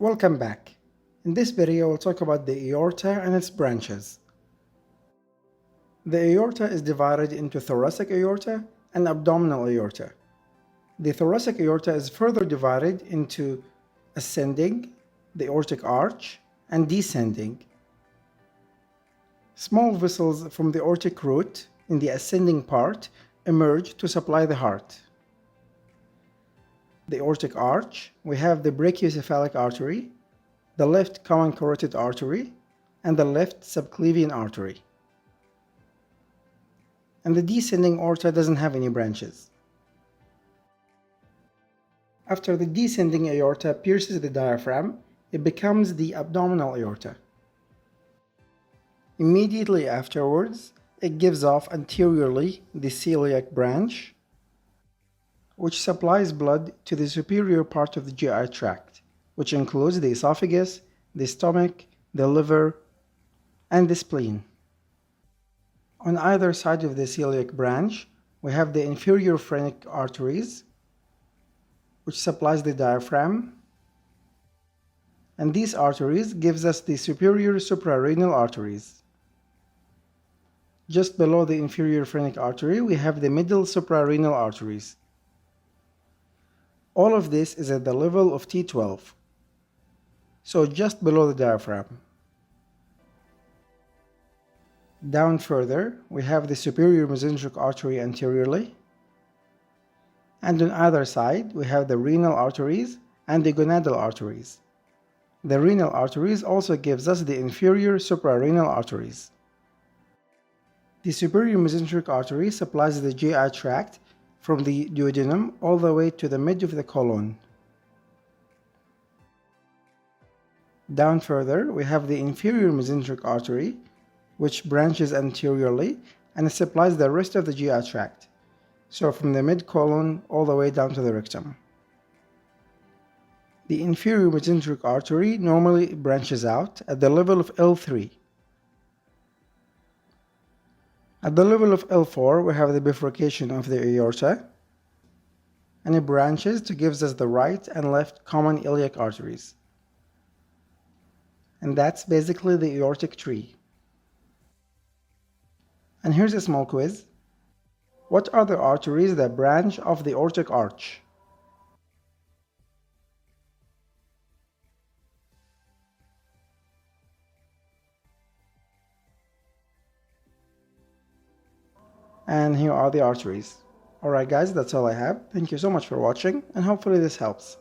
Welcome back. In this video, we'll talk about the aorta and its branches. The aorta is divided into thoracic aorta and abdominal aorta. The thoracic aorta is further divided into ascending, the aortic arch, and descending. Small vessels from the aortic root in the ascending part emerge to supply the heart. The aortic arch, we have the brachiocephalic artery, the left common carotid artery, and the left subclavian artery. And the descending aorta doesn't have any branches. After the descending aorta pierces the diaphragm, it becomes the abdominal aorta. Immediately afterwards, it gives off anteriorly the celiac branch, which supplies blood to the superior part of the GI tract, which includes the esophagus, the stomach, the liver, and the spleen. On either side of the celiac branch, we have the inferior phrenic arteries, which supplies the diaphragm, and these arteries gives us the superior suprarenal arteries. Just below the inferior phrenic artery, we have the middle suprarenal arteries. All of this is at the level of T12, so just below the diaphragm. Down further, we have the superior mesenteric artery anteriorly, and on either side, we have the renal arteries and the gonadal arteries. The renal arteries also gives us the inferior suprarenal arteries. The superior mesenteric artery supplies the GI tract from the duodenum all the way to the mid of the colon. Down further, we have the inferior mesenteric artery, which branches anteriorly and supplies the rest of the GI tract, so from the mid-colon all the way down to the rectum. The inferior mesenteric artery normally branches out at the level of L3. At the level of L4, we have the bifurcation of the aorta, and it branches to give us the right and left common iliac arteries. And that's basically the aortic tree. And here's a small quiz. What are the arteries that branch off the aortic arch? And here are the arteries. Alright guys, that's all I have. Thank you so much for watching, and hopefully this helps.